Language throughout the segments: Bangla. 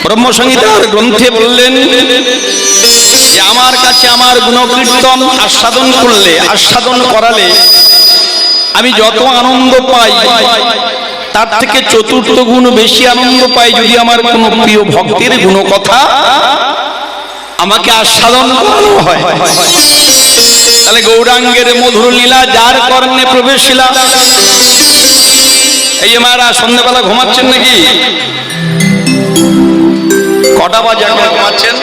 ব্রহ্মসংহিতার গ্রন্থে বললেন যে আমার কাছে আমার গুণকীর্তন আস্বাদন করলে, আস্বাদন করালে আমি যত আনন্দ পাই তার থেকে চতুর্থ গুণ বেশি আনন্দ পাই যদি আমার কোনো প্রিয় ভক্তের গুণকথা আমাকে আস্বাদন করানো হয়। তাহলে গৌরাঙ্গের মধুর লীলা যার কর্ণে প্রবেশিলা। এই যে মায়েরা সন্ধ্যাবেলা ঘুমাচ্ছেন নাকি? কটা বাজে এখন ঘুমাচ্ছেন?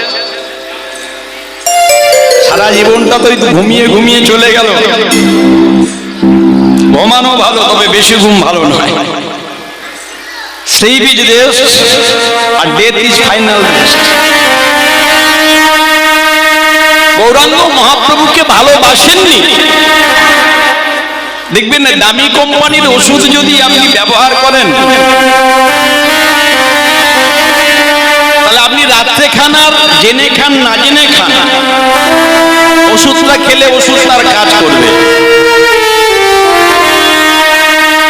সারা জীবনটা তো ঘুমিয়ে ঘুমিয়ে চলে গেল। ঘুমানো ভালো, তবে বেশি ঘুম ভালো নয়। স্লিপ ইজ রেস্ট আর death is final rest. Gauranga মহাপ্রভুকে ভালোবাসেননি। দেখবেন না, দামি কোম্পানির ওষুধ যদি আপনি ব্যবহার করেন তাহলে আপনি রাত্রে খান আর জেনে খান না জেনে খান, ওষুধটা খেলে ওষুধ তার কাজ করবে।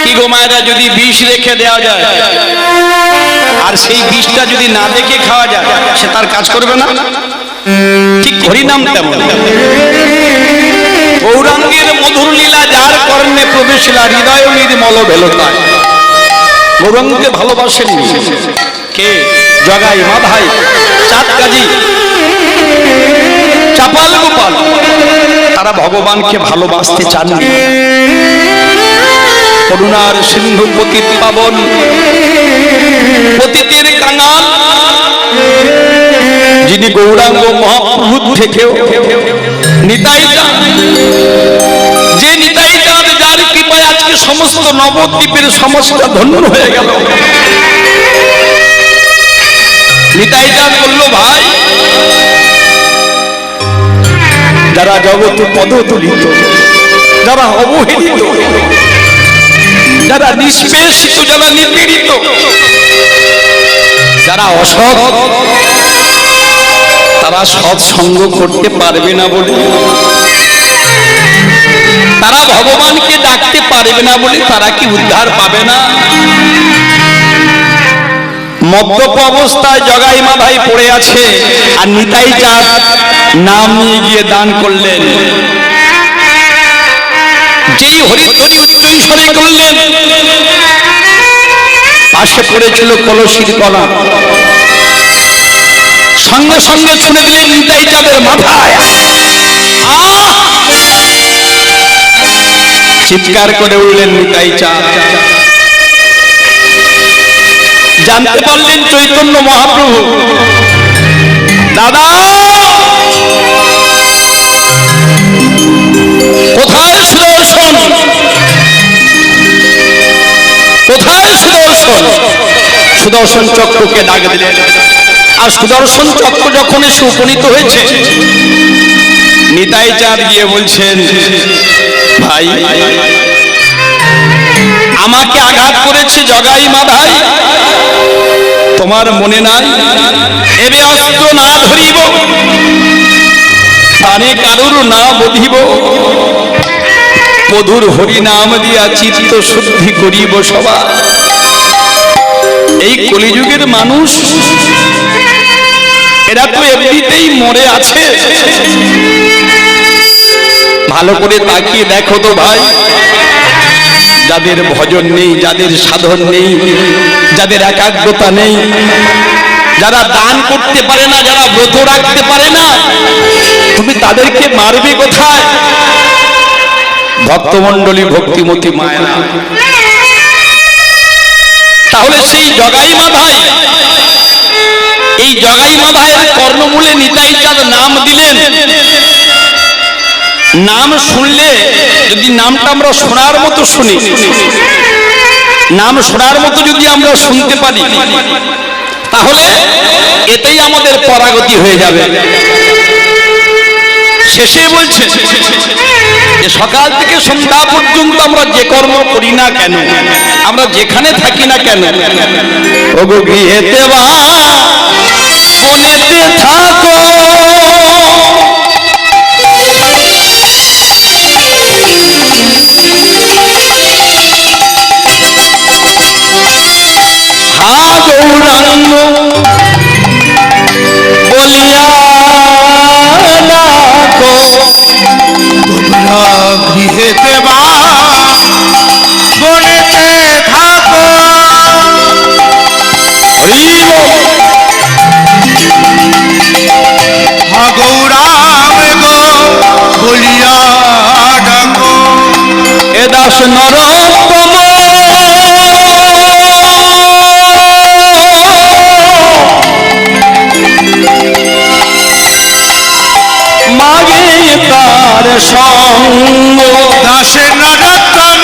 কি গো মায়েরা, যদি বিষ রেখে দেওয়া যায় আর সেই বিষটা যদি না দেখে খাওয়া যায়, সে তার কাজ করবে না? ঠিক হরিনাম তেমন। গৌরাঙ্গের মধুর লীলা যার কর্ণে প্রবেশিলা, হৃদয় নির্মল ভেলতায়। গৌরাঙ্গকে ভালোবাসেননি কে? জগাই মাধাই, চাঁদ কাজী, চাপাল গোপাল, তারা ভগবানকে ভালোবাসতে চাননি। করুণার সিন্ধু পতিত পাবন, পতিতের কাঙাল, যিনি গৌরাঙ্গ মহাপ্রভু থেকেও নিতাই চাঁদ, যে নিতাই চাঁদ যার কৃপায় আজকে সমস্ত নবদ্বীপের সমস্যা ধন্য হয়ে গেল। নিতাই চাঁদ বলল, ভাই যারা জগৎ পদতুলিত, যারা অবহেলিত, যারা নিষ্পেষিত, যারা নিপীড়িত, যারা অসৎ, তারা সৎসঙ্গ করতে পারবে না বলে, তারা ভগবানকে ডাকতে পারবে না বলে তারা কি উদ্ধার পাবে না? মদ্যপ অবস্থায় জগাই মাধাই পড়ে আছে, আর নিতাই চাঁদ নাম নিয়ে গিয়ে দান করলেন। যেই হরিধ্বনি উচ্চৈঃস্বরে করলেন, পাশে পড়েছিল কলসির কলা, সঙ্গে সঙ্গে ছুঁড়ে দিলেন নিতাই চাঁদের মাথায়। চিৎকার করে উঠলেন নিতাই চাঁদ। জানতে পারলেন চৈতন্য মহাপ্রভু। দাদা কোথায় সুদর্শন, কোথায় সুদর্শন? সুদর্শন চক্রকে ডাক দিলেন। আর সুদর্শন চক্র যখন এসে উপনীত হয়েছে, নিতাই চাঁদ গিয়ে বলছেন, ভাই আমাকে আঘাত করেছে জগাই মাধাই, তোমার মনে নাই? এবে অস্ত্র না ধরিব, প্রাণে কারুর না বধিব, মধুর হরি নাম দিয়া চিত্ত শুদ্ধি করিব সবা। এই কলিযুগের মানুষ এরা তো এমনিতেই মরে আছে। ভালো করে তাকিয়ে দেখো তো ভাই, যাদের ভজন নেই, যাদের সাধন নেই, যাদের একাগ্রতা নেই, যারা দান করতে পারে না, যারা ব্রত রাখতে পারে না, তুমি তাদেরকে মারবে কোথায়? ভক্তমণ্ডলী, ভক্তিমতী মায়া। তাহলে সেই জগাই মাধাই, এই জগাই মাধাইয়ের কর্ণমূলে নিতাই চাঁদ নাম দিলেন। নাম শুনলে, যদি নামটা আমরা শোনার মতো শুনি, নাম শোনার মতো যদি আমরা শুনতে পারি, তাহলে এতেই আমাদের পরাগতি হয়ে যাবে। শেষে বলছে যে সকাল থেকে সন্ধ্যা পর্যন্ত আমরা যে কর্ম করি না কেন, আমরা যেখানে থাকি না কেন, ওগো গৃহেতে বা বনেতে থাকো, হা গৌরাঙ্গ গৌরাম গো বলিয়া ডাকো, এ দাস নরোত্তম মাগে তার সঙ্গ, দাসে নরোত্তম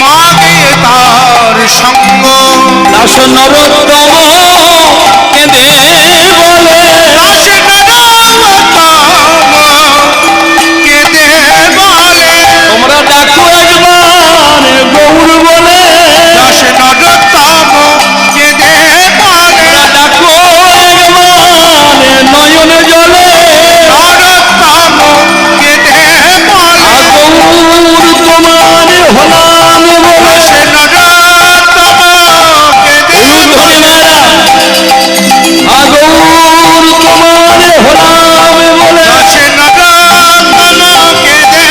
মাগে তার সঙ্গ, দাস নরোত্তম কেঁদে বলে, দাসে নরোত্তম কেঁদে বলে, তোমরা দেখো একবার গৌর বলে, দাসে নরোত্তম কেঁদে বলে, দেখো একবার নয়ন জলে, নরোত্তম কেঁদে বলে, গৌর তোমার হলাম বলে, দাসে নরোত্তম কেঁদে বলে, গৌর তোমার হলাম বলে, দাসে নরোত্তম কেঁদে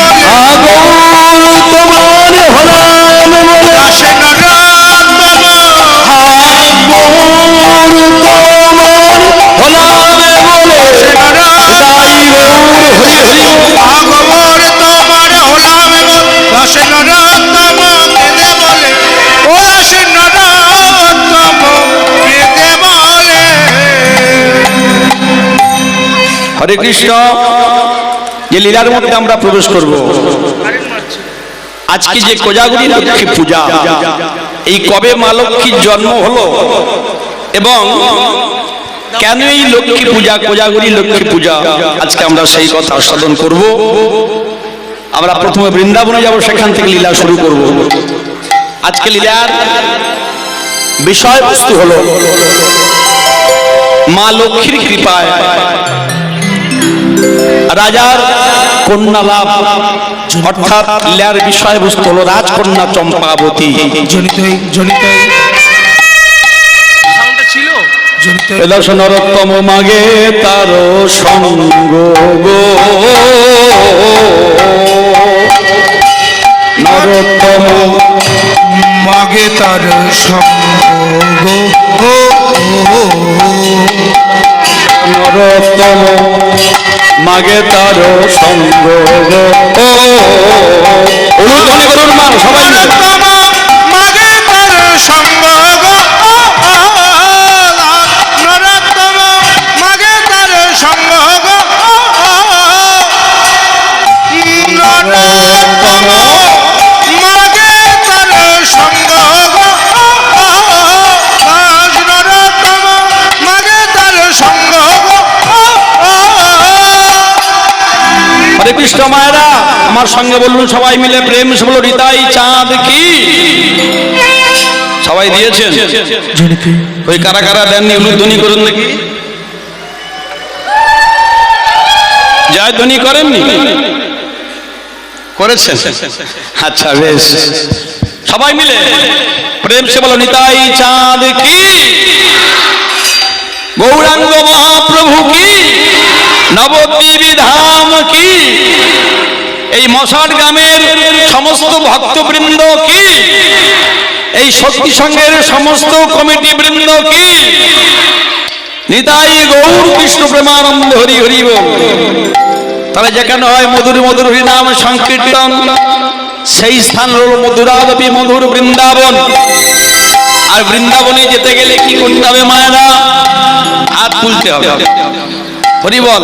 বলে, গৌর তোমার হলাম বলে, দাসে নরোত্তম গৌর তোমার হলাম বলে, তাই গৌর হরি হরি ভাগবত তোমার হলাম গো, দাসে নরোত্তম কেঁদে বলে, ও দাসে নরোত্তম কেঁদে বলে। হরে কৃষ্ণ। যে লীলার মধ্যে আমরা প্রবেশ করব, আজকে যে কোজাগরী লক্ষ্মী পূজা, এই কবে মা লক্ষ্মীর জন্ম হলো এবং কেন এই লক্ষ্মী পূজা, কোজাগরী লক্ষ্মী পূজা, আজকে আমরা সেই কথা আস্বাদন করব। আমরা প্রথমে বৃন্দাবনে যাব, সেখান থেকে লীলা শুরু করব। আজকে লীলার বিষয়বস্তু হলো মা লক্ষ্মীর কৃপায় রাজার কন্যা লাভ, অর্থাৎ লীলার বিষয়বস্তু হলো রাজকন্যা চম্পাবতী। দশ নরোত্তম মাগে তার সঙ্গ গো, নরোত্তম মাগে তার সঙ্গ গো, নরোত্তম মাগে তার সঙ্গ গো, অনুধ্বনি করুন মা সবাই মিলে। নরোত্তম মাগে তার সঙ্গ গো, নরোত্তম মাগে তার সঙ্গ গো, নরোত্তম মাগে তার সঙ্গ গো, নরোত্তম মাগে তার সঙ্গ গো। হরে কৃষ্ণ মায়েরা, আমার সঙ্গে বলুন সবাই মিলে, প্রেম সে বলো নিতাই চাঁদ কি। সবাই দিয়েছেন? ওই কারা কারা দেননি উলুধ্বনি করুন দেখি। জয় ধ্বনি করেননি? করেছেন? আচ্ছা বেশ, সবাই মিলে প্রেম সে বলো নিতাই চাঁদ কি, গৌরাঙ্গ মহাপ্রভু কি, নবদ্বীপ ধাম কি, এই মশাট গ্রামের সমস্ত ভক্তবৃন্দ কি, এই শক্তি সংঘের সমস্ত কমিটি বৃন্দ কি, নিতাই গৌর কৃষ্ণ প্রেমানন্দ হরি হরি বল। তাহলে যেখানে হয় মধুর মধুর হরি নাম সংকীর্তন, সেই স্থান হল মধুরাবতী মধুর বৃন্দাবন। আর বৃন্দাবনে যেতে গেলে কি করতে হবে মায়েরা? হাত তুলতে হবে, হরি বল।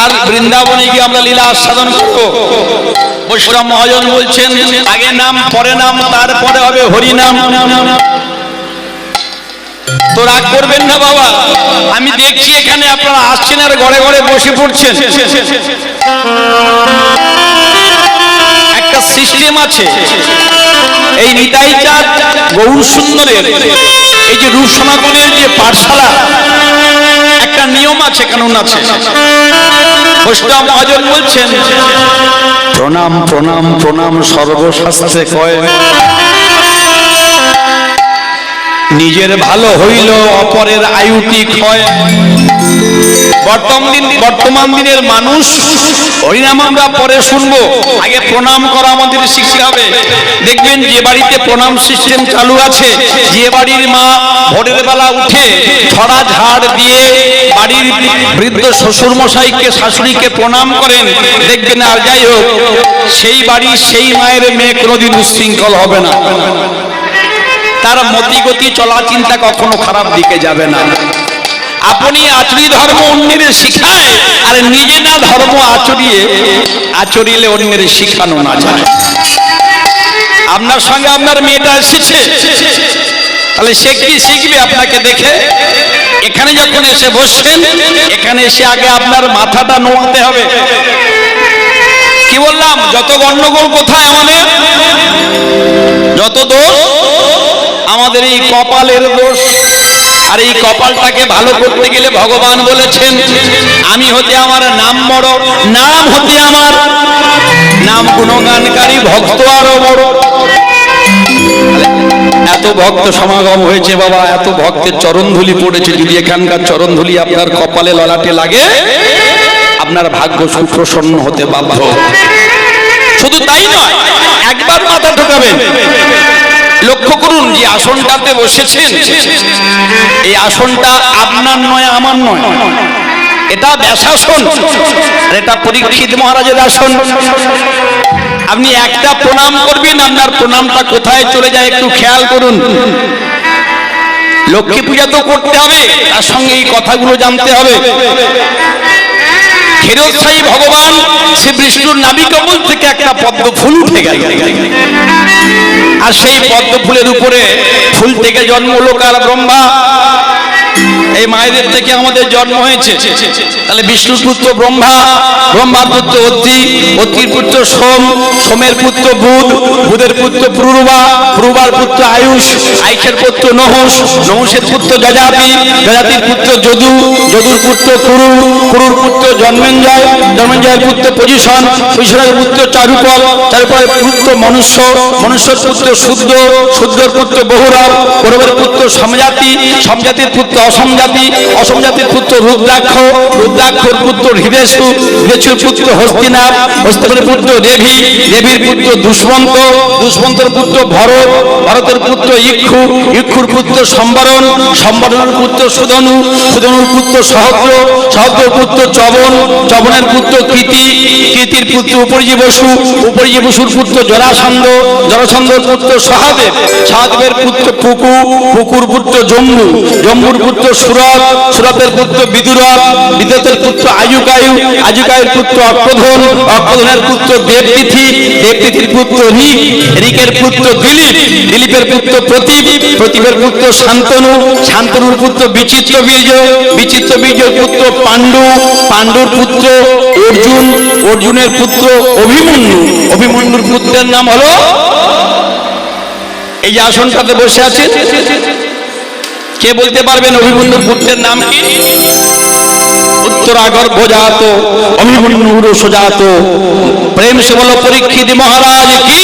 আর বৃন্দাবনে গিয়ে আমরা লীলা আস্বাদন করবো। বৈষ্ণব মহাজন বলছেন আগে নাম পরে নাম, তারপরে হবে হরি নাম। তো রাগ করবেন না বাবা, আমি দেখছি এখানে আপনারা আসছেন আর ঘরে ঘরে বসে পড়ছেন। একটা সিস্টেম আছে, এই নিতাই চাঁদ গৌর সুন্দরের এই যে রূপ সনাতনের যে পাঠশালা, একটা নিয়ম আছে, কানুন আছে। বৈষ্ণব মহাজন বলছেন প্রণাম প্রণাম প্রণাম সর্বশাস্ত্রে কয়, নিজের ভালো হইল অপরের আয়ুটি ক্ষয়। বর্তমান দিনের মানুষ হরিনাম আমরা পরে শুনবো, আগে প্রণাম করা আমাদের শিখতে হবে। দেখবেন যে বাড়িতে প্রণাম সিস্টেম চালু আছে, যে বাড়ির মা ভোরের বেলা উঠে ছড়া ঝাড় দিয়ে বাড়ির বৃদ্ধ শ্বশুর মশাইকে শাশুড়িকে প্রণাম করেন, দেখবেন আর যাই হোক সেই বাড়ির সেই মায়ের মেয়ে কোনোদিন উচ্ছৃঙ্খল হবে না, তার মতিগতি চলা চিন্তা কখনো খারাপ দিকে যাবে না। আপনি আচরি ধর্ম অন্যের শিখায়, আর নিজে না ধর্ম আচরিলে অন্যের শিখানো না যায়। আপনার সঙ্গে আপনার মেয়েটা এসেছে, তাহলে সে কি শিখবে আপনাকে দেখে? এখানে যখন এসে বসছেন, এখানে এসে আগে আপনার মাথাটা নোয়াতে হবে। কি বললাম? যত গন্ডগোল কোথায় আমাদের, যত দোষ আমাদের এই কপালের দোষ। আর এই কপালটাকে ভালো করতে গেলে ভগবান বলেছেন, আমি হতে আমার নাম বড়, নাম হতে আমার নাম গুণগানকারী ভক্ত আরো বড়। এত ভক্ত সমাগম হয়েছে বাবা, এত ভক্তের চরণধুলি পড়েছে। যদি এখানকার চরণধুলি আপনার কপালে ললাটে লাগে, আপনার ভাগ্য সুপ্রসন্ন হতে বাধ্য। শুধু তাই নয়, একবার মাথা ঢোকাবেন, লক্ষ্য করুন যে আসনটাতে বসেছেন, এই আসনটা আপনার নয়, আমার নয়, এটা ব্যাসাসন, এটা পরীক্ষিত মহারাজের আসন। আপনি একটা প্রণাম করবেন, আপনার প্রণামটা কোথায় চলে যায় একটু খেয়াল করুন। লক্ষ্মী পূজা তো করতে হবে, তার সঙ্গে এই কথাগুলো জানতে হবে। ক্ষীরোদশায়ী ভগবান শ্রী বিষ্ণুর নাভিকমল থেকে একটা পদ্ম ফুল উঠে গেল, আর সেই পদ্ম ফুলের উপরে ফুল থেকে জন্ম হলো কার? ব্রহ্মা। এই মায়েদের থেকে আমাদের জন্ম হয়েছে। তাহলে বিষ্ণুর পুত্র ব্রহ্মা, ব্রহ্মার পুত্র অত্রি, অত্রির পুত্র সোম, সোমের পুত্র বুধ, বুধের পুত্র পুরুবা, পুরুবার পুত্র আয়ুষ, আয়ুষের পুত্র নহুষ, নহুষের পুত্র যজাতি, যজাতির পুত্র যদু, যদুর পুত্র কুরু, কুরুর পুত্র জন্মেঞ্জয়, জন্মেঞ্জয়ের পুত্র পজিশন, পজিশনের পুত্র চারুপল, চারুপলের পুত্র মনুষ্য, মনুষ্যর পুত্র শুদ্ধ, শুদ্ধর পুত্র বহুরব, গৌরবের পুত্র সমজাতি, সমজাতির পুত্র অসমজাতি, অসমজাতির পুত্র রুদ্রাক্ষ, রুদ্রাক্ষর পুত্র হৃদেশু, হৃদেশুর পুত্র হস্তিনাথ, হস্তিনাথের পুত্র দেবী, দেবীর পুত্র দুষ্মন্ত, দুষ্মন্তর পুত্র ভরত, ভরতের পুত্র ইক্ষু, ইক্ষুর পুত্র সম্বরণ, সম্বরণের পুত্র সুধনু, সুধনুর পুত্র সহদ্র, সহদ্রের পুত্র চবন, চবনের পুত্র কৃতি, কৃতির পুত্র উপরিজি বসু, উপরিজি বসুর পুত্র জরাসন্ধ, জরাসন্ধর পুত্র সহদেব, সহদেবের পুত্র পুকু, পুকুর পুত্র জম্বু, জম্বুর পুত্র সুরত, সুরতের পুত্র বিদুরথ, বিদুরথের পুত্র আয়ুকায়ু, আয়ুকায়ুর পুত্র অক্রোধন, অক্রোধনের পুত্র দেবতিথি, দেবতিথির পুত্র ঋক, ঋকের পুত্র দিলীপ, দিলীপের পুত্র প্রতীপ, প্রতীপের পুত্র শান্তনু, শান্তনুর পুত্র বিচিত্র বীর্য, বিচিত্র বীর্যের পুত্র পাণ্ডু, পাণ্ডুর পুত্র অর্জুন, অর্জুনের পুত্র অভিমন্যু, অভিমন্যুর পুত্রের নাম হলো, এই যে আসনটাতে বসে আছে, কে বলতে পারবেন অভিমন্যুর পুত্রের নাম কি? উত্তরাগর্ভজাত অভিমন্যুর সুজাত। প্রেম সে বলো পরীক্ষিত মহারাজ কি।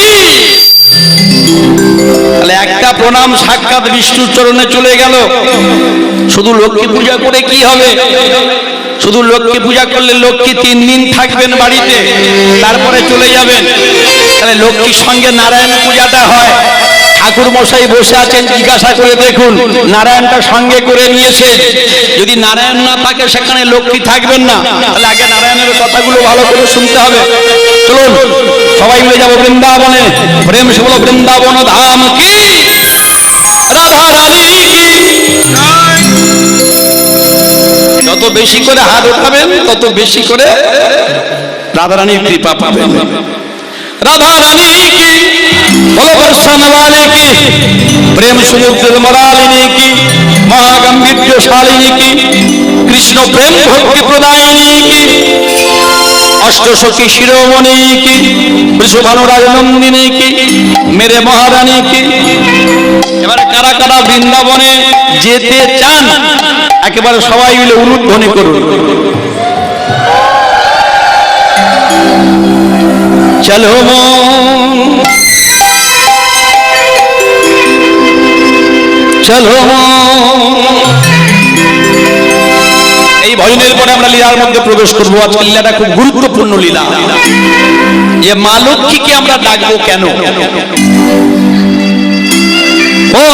তাহলে একটা প্রণাম সাক্ষাৎ বিষ্ণুর চরণে চলে গেল। শুধু লক্ষ্মী পূজা করে কি হবে? শুধু লক্ষ্মী পূজা করলে লক্ষ্মী 3 দিন থাকবেন বাড়িতে, তারপরে চলে যাবেন। তাহলে লক্ষ্মীর সঙ্গে নারায়ণ পূজাটা হয়। ঠাকুর মশাই বসে আছেন, জিজ্ঞাসা করে দেখুন নারায়ণটা সঙ্গে করে নিয়েছে। যদি নারায়ণ না থাকে সেখানে লক্ষ্মী থাকবেন না। তাহলে আগে নারায়ণের কথাগুলো ভালো করে শুনতে হবে। চলুন সবাই মিলে যাবো বৃন্দাবনে। প্রেম সে বলো বৃন্দাবন ধাম কি, রাধা রানী কি। যত বেশি করে হাত উঠাবেন তত বেশি করে রাধারানীর কৃপা পাবেন। রাধা রানী কি, বলো বর্ষণ वाले की, प्रेम सुयुक्त मरालिनी की, महागंभीर्यशालिनी की, कृष्ण प्रेम भक्ति प्रदायिनी की, अष्टसखी शिरोमणि की, वृषभानुराज नंदिनी की, मेरे महारानी की। এবারে কারা কারা বৃন্দাবনে যেতে চান একেবারে সবাই মিলে উলুধ্বনি করুন। চলো মন চলো এই ভজনের পরে আমরা লীলার মধ্যে প্রবেশ করবো। আজকে লীলাটা খুব গুরুত্বপূর্ণ লীলা। যে মা লক্ষ্মীকে আমরা ডাকবো কেন? ও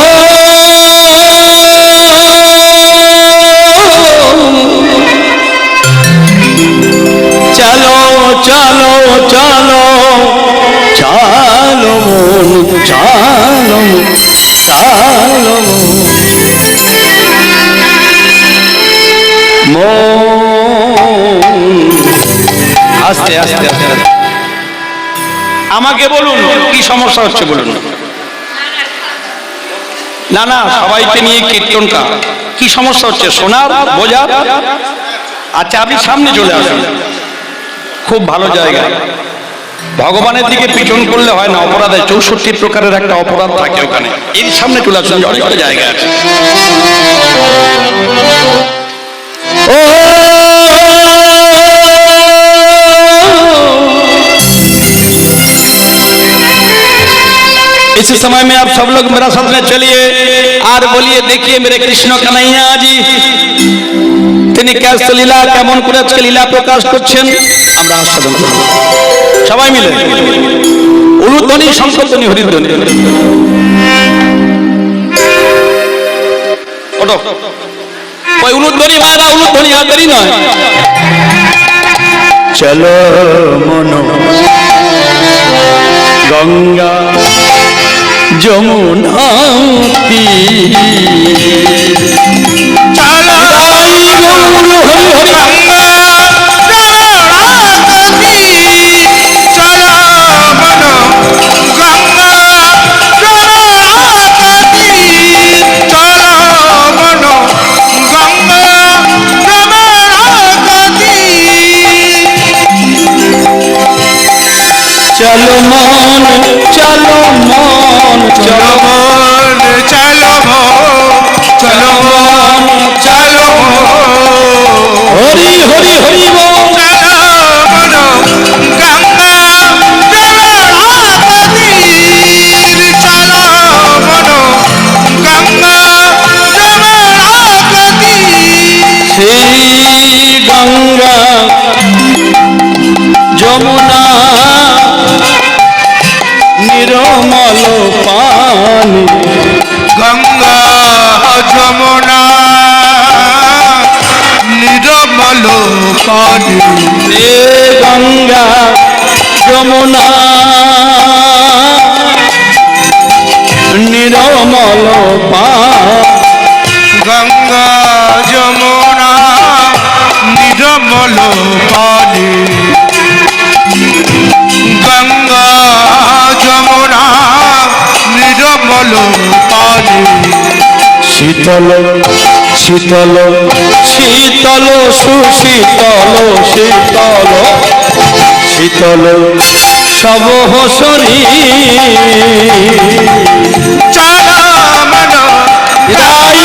চলো চলো চলো চলো মন চলো চলো আস্তে আস্তে আস্তে আমাকে বলুন কি সমস্যা হচ্ছে বলুন। না না সবাইকে নিয়ে কীর্তনটা কি সমস্যা হচ্ছে শোনার বোঝার? আচ্ছা আপনি সামনে চলে আসুন, খুব ভালো জায়গা। ভগবানের দিকে পিছন করলে হয় না, অপরাধে 64 প্রকারের একটা অপরাধ থাকে ওখানে। এর সামনে চলে আসুন, অনেক জায়গা আছে। ओ इस समय में आप सब लोग मेरा साथ में चलिए और बोलिए, देखिए मेरे कृष्ण कन्हैया जी তিনি কেমন লীলা কেমন করে আজকে লীলা প্রকাশ করছেন আমরা আস্বাদন করব সবাই মিলে। উলুধ্বনি সংকীর্তনী হরিধ্বনি ওঠো ওই উলুধ্বনি ভাইরা উলুধ্বনি আর দেরি নয়। চলো মনো গঙ্গা যমুনা চলো গৌর হরি হরি চলো মন চলো মন চলো মন চলো চলো মন চলো হরি হরি হরি বল চলো মন গঙ্গা চলো মন গঙ্গা শ্রী গঙ্গা যমুনা নিরমল পানি গঙ্গা যমুনা নিরমল পানি এ গঙ্গা যমুনা নিরমল পানি গঙ্গা যমুনা নিরমল পানি গঙ্গা যমুনা নিরমল পানি শীতল শীতল শীতল সুশীতল শীতল শীতল সব শরীর চলো মন রায়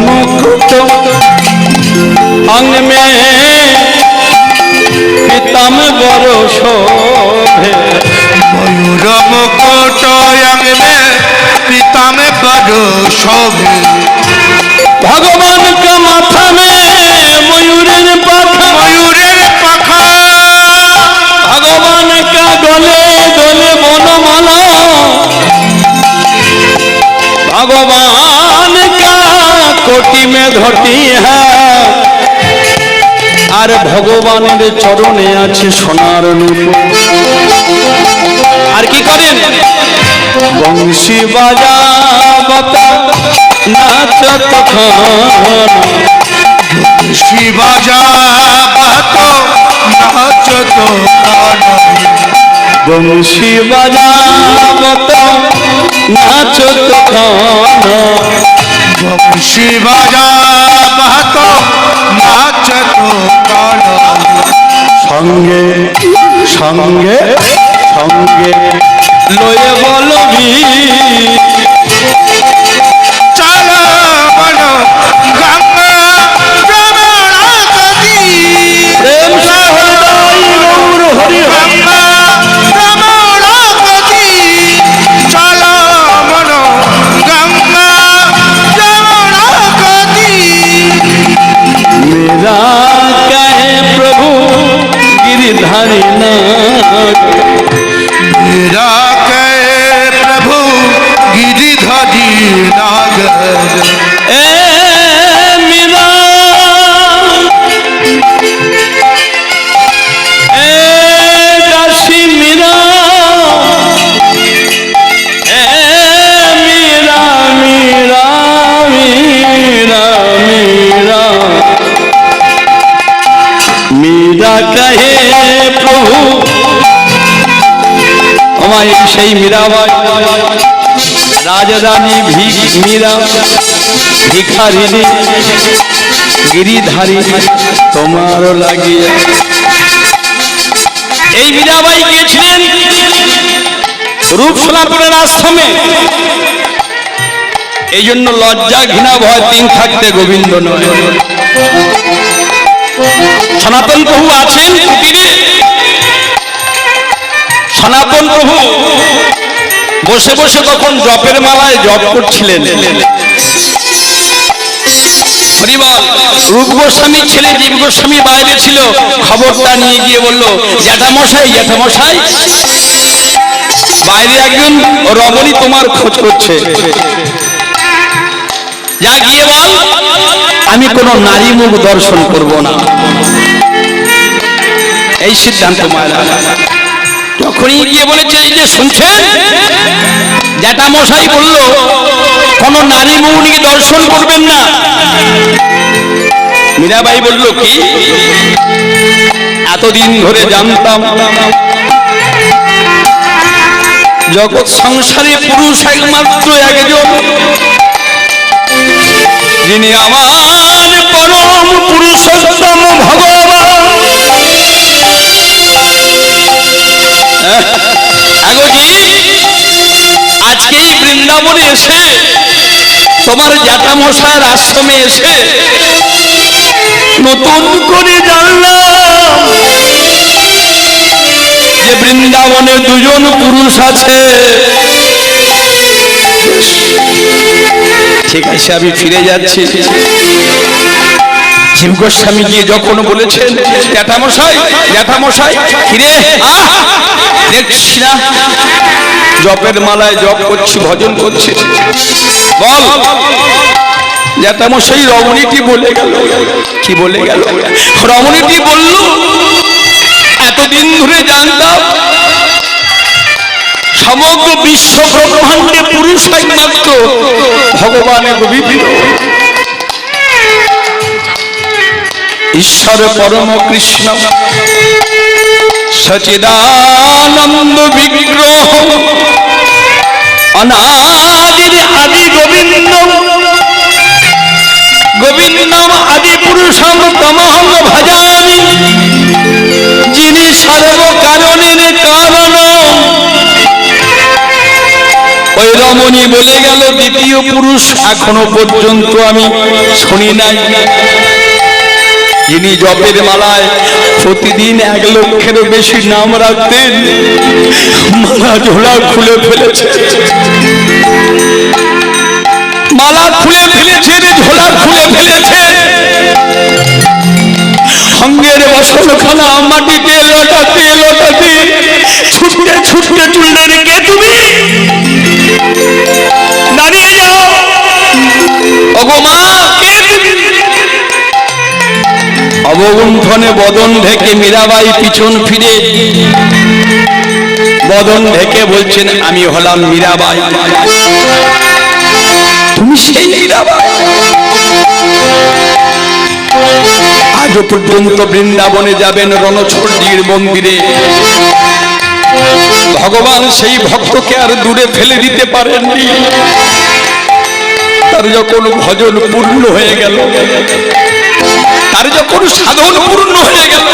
मुकुट अंग में पीताम्बर शोभे मयूर मुकुट अंग में पीताम्बर शोभे भगवान का माथा में मयूरेर पाखा भगवान का गले गले बनमाला भगवान का कोटि में धोती है আর ভগবানের চরণে আছে সোনার নূপুর। আর কি করেন বংশী বাজাবত নাচ তখন শিবা যাবত নাচ তখন বংশী বাজাবত নাচ তখন শিবা যাবত নাচ তখন সঙ্গে সঙ্গে সঙ্গে লয়ে বলবি চলো মন গঙ্গা যমুনা নদী প্রেম সহৃদয় গৌর হরি গঙ্গা যমুনা নদী চলো মন গঙ্গা যমুনা নদী मेरा कहे प्रभु गिरधारी नाथ मेरा के प्रभु गिरिधरी नागर ए मीरा ए दासी मीरा ए मीरा मीरा मीरा मीरा मीरा कहे प्रभु हमारी সেই मीराबाई राजरानी मीरा भिखारिणी गिरिधारी তোমারও লাগিয়ে এই मीराबाई গিয়েছিলেন রূপসোনাপুরের আশ্রমে এই জন্য লজ্জা ঘৃণা ভয় তিন থাকতে গোবিন্দ নয় সনাতন প্রভু আছেন কুটিরে সনাতন প্রভু বসে বসে তখন জপের মালায় জপ করছিলেন রূপ গোস্বামী ছেলে জীব গোস্বামী বাইরে ছিল খবরটা নিয়ে গিয়ে বলল জ্যাঠামশাই জ্যাঠামশাই বাইরে একজন রমণী তোমার খোঁজ করছে যা গিয়ে বল আমি কোনো নারী মুখ দর্শন করব না এই সিদ্ধান্ত মায়েরা যখনই গিয়ে বলেছে এই যে শুনছেন জ্যাঠামশাই বলল কোনো নারী মুখ নিয়ে দর্শন করবেন না মীরাবাই বলল কি এতদিন ধরে জানতাম জগৎ সংসারে পুরুষ একমাত্র একজন যিনি আমার পরম পুরুষোত্তম ভগবান আজকে এই বৃন্দাবনে এসে তোমার জ্যাঠামশায়ের আশ্রমে এসে নতুন করে জানলাম যে বৃন্দাবনে দুজন পুরুষ আছে ঠিক আছে আমি ফিরে যাচ্ছি জীব গোস্বামী গিয়ে যখন বলেছেন জ্যাঠামশাই জ্যাঠামশাই ফিরে দেখছিস না জপের মালায় জপ করছি ভজন করছি বল জ্যাঠামশাই রমণীটি বলে গেল কি বলে গেল রমণীটি বলল এতদিন ধরে জানতাম সমগ্র বিশ্ব ব্রহ্মাণ্ডে পুরুষ একমাত্র ভগবানের গোবিন্দ ঈশ্বর পরম কৃষ্ণ সচিদানন্দ বিগ্রহ অনাদির আদি গোবিন্দ গোবিন্দম আদি পুরুষম তমহং ভজামি যিনি সর্বকারণের কারণ ওই রমণী বলে গেল দ্বিতীয় পুরুষ এখনো পর্যন্ত আমি শুনি নাই যিনি জপের মালায় প্রতিদিন 1 লক্ষেরও বেশি নাম রাখতেন মালা ঝোলা খুলে ফেলেছে মালা খুলে ফেলেছে ঝোলা খুলে ফেলেছে সঙ্গের বসনখানা মাটিতে লটাতে লটাতে ছুটতে ছুটতে চুললে রেখে তুমি দাঁড়িয়ে যাও ওগো মা কে অবগুণ্ঠনে বদন ঢেকে মীরাবাই পিছন ফিরে বদন ঢেকে বলছেন আমি হলাম মীরাবাই তুমি সেই মীরাবাই আজও পর্যন্ত বৃন্দাবনে যাবেন রণছড়ির মন্দিরে ভগবান সেই ভক্তকে আর দূরে ফেলে দিতে পারেননি তার যখন ভজন পূর্ণ হয়ে গেল তার যখন সাধন পূর্ণ হয়ে গেল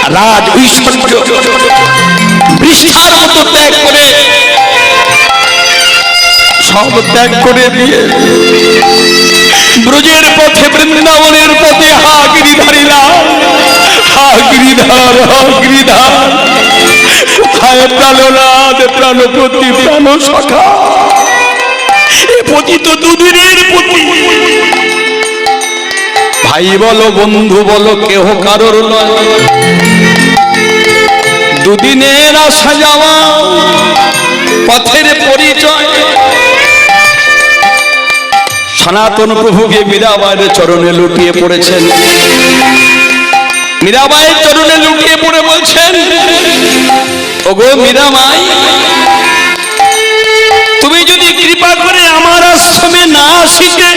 আর রাজ ঐশ্বর্য বৃষ্ঠার মতো ত্যাগ করে, সব ত্যাগ করে দিয়ে ব্রজের পথে, বৃন্দাবনের পথে হা গিরিধারী লাল, হা গিরিধার, হা গিরিধার, কোথায় প্রাণনাথ, প্রাণপতি, প্রাণ সখা, এ পতি তো দুদিনের পতি। ভাই বলো, বন্ধু বলো, কেহ কারোর নয়, দুদিনের আসা যাওয়া, পথের পরিচয়। সনাতন প্রভুকে মীরাবাইয়ের চরণে লুটিয়ে পড়েছেন, মীরাবাইয়ের চরণে লুটিয়ে পড়ে বলছেন, ওগো মীরাবাই, তুমি যদি কৃপা করে আমার আশ্রমে না আসিতে,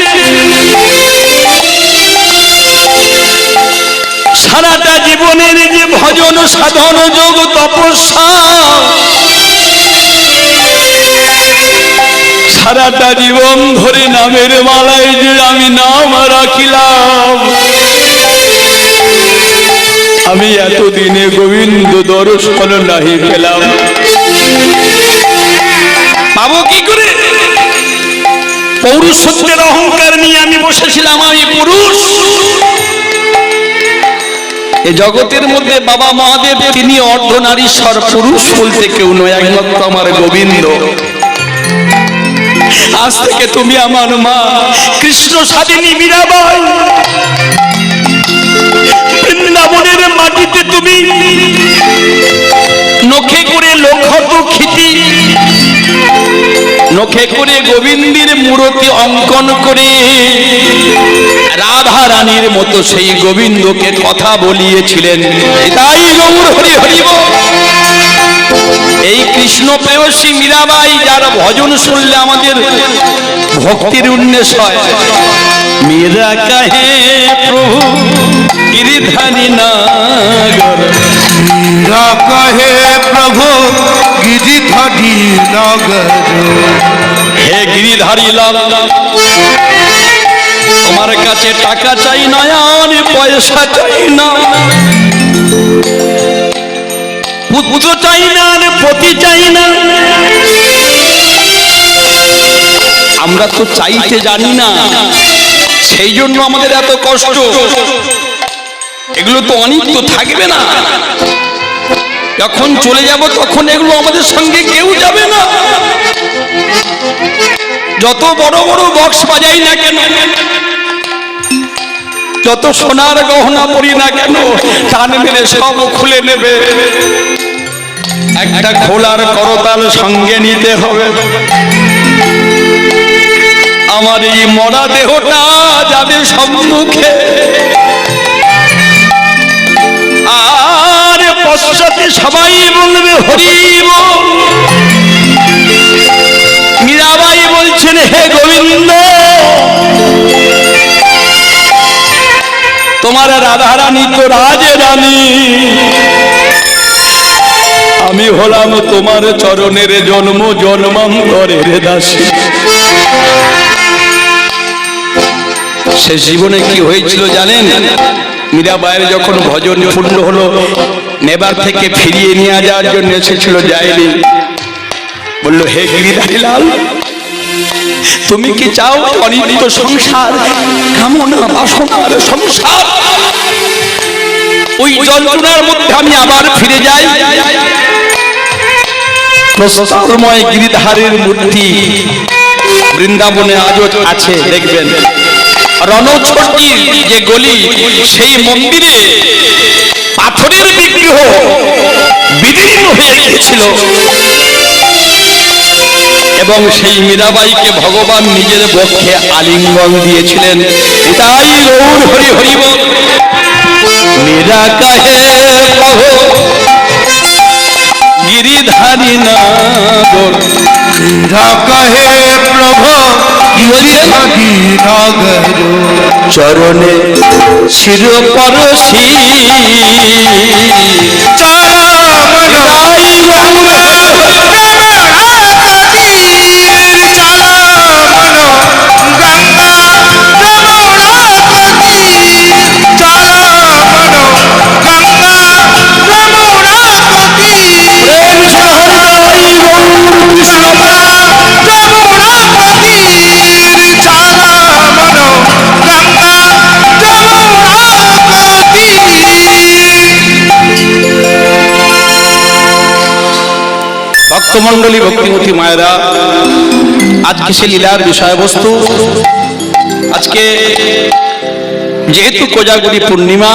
সারাটা জীবনের যে ভজন সাধন যোগ তপস্যা, সারাটা জীবন ধরে নামের মালায় যে আমি নাম রাখিলাম, আমি এতদিনে গোবিন্দ দর্শন নাহি পেলাম, পাবো কি করে? পৌরুষত্বের অহংকার নিয়ে আমি বসেছিলাম, আমি পুরুষ। এ জগতের মধ্যে বাবা মহাদেব তিনি অর্ধনারীশ্বর, পুরুষ বলতে কেউ নয়, একমাত্র আমার গোবিন্দ। আজ থেকে তুমি আমার মা, কৃষ্ণ সাধিনী মীরাবাই। বৃন্দাবনের মাটিতে তুমি নখে করে লক্ষত খিতি, নখে করে গোবিন্দের মূর্তি অঙ্কন করে রাধা রানীর মতো সেই গোবিন্দকে কথা বলিয়েছিলেন। তাই গৌর হরি হরি বল। এই কৃষ্ণ প্রেয়সী মীরাবাই, যার ভজন শুনলে আমাদের ভক্তির উন্মেষ হয়। মীরা কাহে প্রভু গিরিধারী নাগর, মীরা কহে প্রভু গিরিধারী নগর, হে গিরিধারী লাল, তোমার কাছে টাকা চাই না, আর পয়সা চাই না, পুত্র চাই না, আর পতি চাই না। আমরা তো চাইতে জানি না, সেই জন্য আমাদের এত কষ্ট। এগুলো তো অনিত্য থাকবে না, যখন চলে যাব তখন এগুলো আমাদের সঙ্গে কেউ যাবে না। যত বড় বড় বক্স বাজাই না কেন, যত সোনার গহনা পরি না কেন, টান মেরে সব খুলে নেবে। একটা খোলার করতাল সঙ্গে নিতে হবে। আমার এই মরা দেহটা যাবে সম্মুখে, আর পশ্চাতে সবাই বলবে হরি বল। মীরাবাই বলছেন, হে গোবিন্দ, তোমার রাধা রানী তো রাজ রানী, আমি হলাম তোমার চরণের জন্ম জন্মান্তরের দাসী। সে জীবনে কি হয়েছিল জানেন? মীরাবাইয়ের যখন ভজন পূর্ণ হলো, নেবার থেকে ফিরিয়ে নিয়ে যাওয়ার জন্য এসেছিল, যায়নি। বলল, হে গিরিধারী লাল, তুমি কি চাও অনিত্য সংসার, কামনা বাসনার সংসার, ওই যন্ত্রণার মধ্যে আমি আবার ফিরে যাই? প্রস্তরময় গিরিধারের মূর্তি বৃন্দাবনে আজও আছে, দেখবেন। রণছড়ির যে গলি, সেই মন্দিরে পাথরের বিগ্রহ বিদীর্ণ হয়ে গিয়েছিল, এবং সেই মীরাবাইকে ভগবান নিজের বক্ষে আলিঙ্গন দিয়েছিলেন। তাই গৌর হরি হরি বল। মীরা কাহে প্রভু গিরিধারী নাগর, মীরা কহে প্রভু গিরিধারী নগর, চরণে শির পরশি, ভক্তমণ্ডলী, ভক্তিমতী মায়েরা, আজকে সে লীলার বিষয়বস্তু। আজকে যেহেতু কোজাগরী পূর্ণিমা,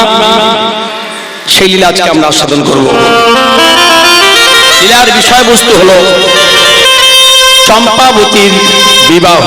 সেই লীলা আজকে আমরা আস্বাদন করব। লীলার বিষয়বস্তু হলো চম্পাবতীর বিবাহ।